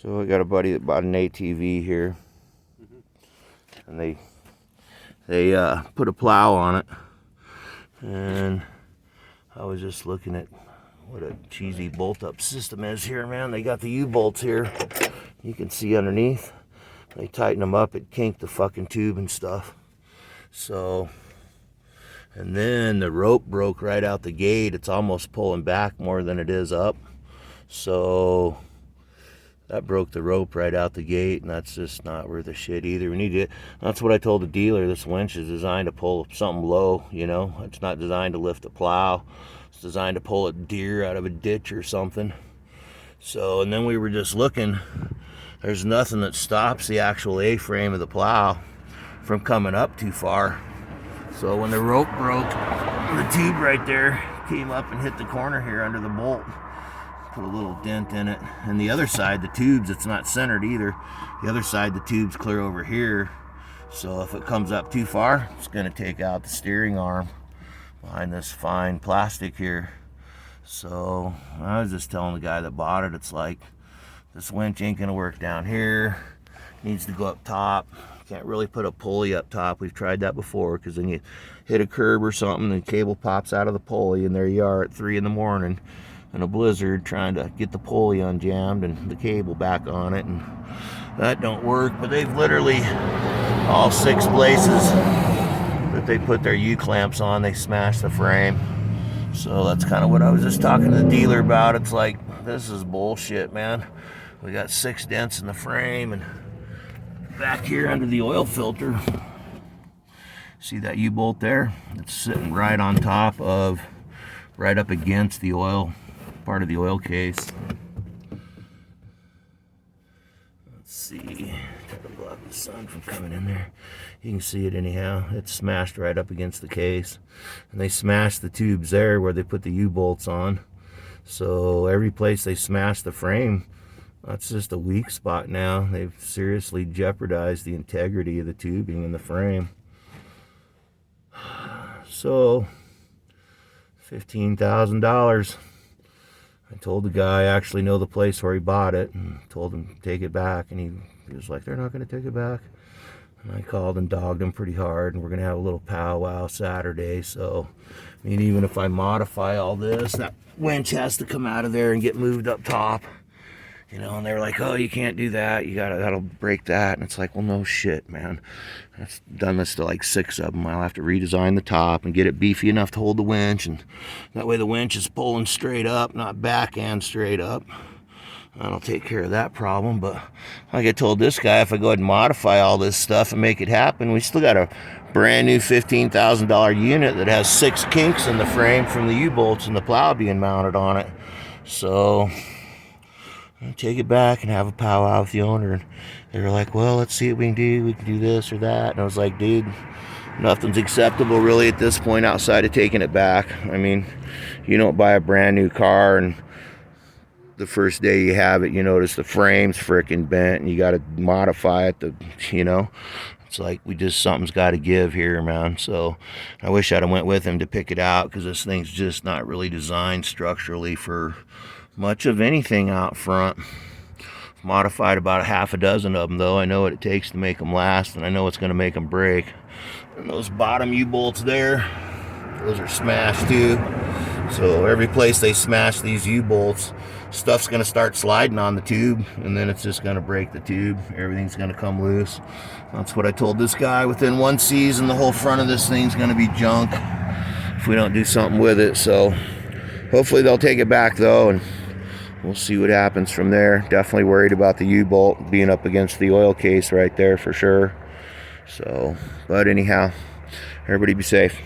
So I got a buddy that bought an ATV here, and they put a plow on it, and I was just looking at what a cheesy bolt-up system is here, man. They got the U-bolts here. You can see underneath. They tighten them up. It kinked the fucking tube and stuff. So, and then the rope broke right out the gate. It's almost pulling back more than it is up. So that broke the rope right out the gate, and that's just not worth a shit either. We need to. That's what I told the dealer. This winch is designed to pull something low, you know. It's not designed to lift a plow. It's designed to pull a deer out of a ditch or something. So, and then we were just looking. There's nothing that stops the actual A-frame of the plow from coming up too far. So when the rope broke, the tube right there came up and hit the corner here under the bolt. Put a little dent in it. And the other side, the tubes, it's not centered either. The other side, the tube's clear over here. So if it comes up too far, it's going to take out the steering arm behind this fine plastic here. So I was just telling the guy that bought it, it's like, this winch ain't going to work down here. It needs to go up top. Can't really put a pulley up top. We've tried that before, because then you hit a curb or something and the cable pops out of the pulley, and there you are at 3 in the morning in a blizzard trying to get the pulley unjammed and the cable back on it, and that don't work. But they've literally, all 6 places that they put their U-clamps on, they smashed the frame. So that's kind of what I was just talking to the dealer about. It's like, this is bullshit, man. We got 6 dents in the frame, and back here under the oil filter, see that U-bolt there? It's sitting right on top of, right up against the oil, part of the oil case. Let's see, try to block the sun from coming in there. You can see it anyhow. It's smashed right up against the case. And they smashed the tubes there where they put the U-bolts on. So every place they smashed the frame, that's just a weak spot now. They've seriously jeopardized the integrity of the tubing in the frame. So, $15,000. I told the guy, I actually know the place where he bought it, and told him to take it back, and he was like, they're not going to take it back. And I called and dogged him pretty hard, and we're going to have a little powwow Saturday. So, I mean, even if I modify all this, that winch has to come out of there and get moved up top. You know, and they were like, oh, you can't do that. That'll break that. And it's like, well, no shit, man. I've done this to like 6 of them. I'll have to redesign the top and get it beefy enough to hold the winch. And that way the winch is pulling straight up, not back and straight up. That'll take care of that problem. But like I told this guy, if I go ahead and modify all this stuff and make it happen, we still got a brand new $15,000 unit that has 6 kinks in the frame from the U-bolts and the plow being mounted on it. So I'll take it back and have a powwow with the owner. And they were like, well, let's see what we can do. We can do this or that. And I was like, dude, nothing's acceptable really at this point outside of taking it back. I mean, you don't buy a brand new car and the first day you have it, you notice the frame's freaking bent and you got to modify it to, you know. It's like something's got to give here, man. So I wish I'd have went with him to pick it out, because this thing's just not really designed structurally for much of anything out front. Modified about a half a dozen of them, though. I know what it takes to make them last, and I know what's going to make them break. And those bottom U-bolts there, those are smashed too. So every place they smash these U-bolts, stuff's going to start sliding on the tube, and then it's just going to break the tube. Everything's going to come loose. That's what I told this guy. Within 1 season, the whole front of this thing's going to be junk if we don't do something with it. So hopefully they'll take it back, though, and we'll see what happens from there. Definitely worried about the U-bolt being up against the oil case right there for sure. So, but anyhow, everybody be safe.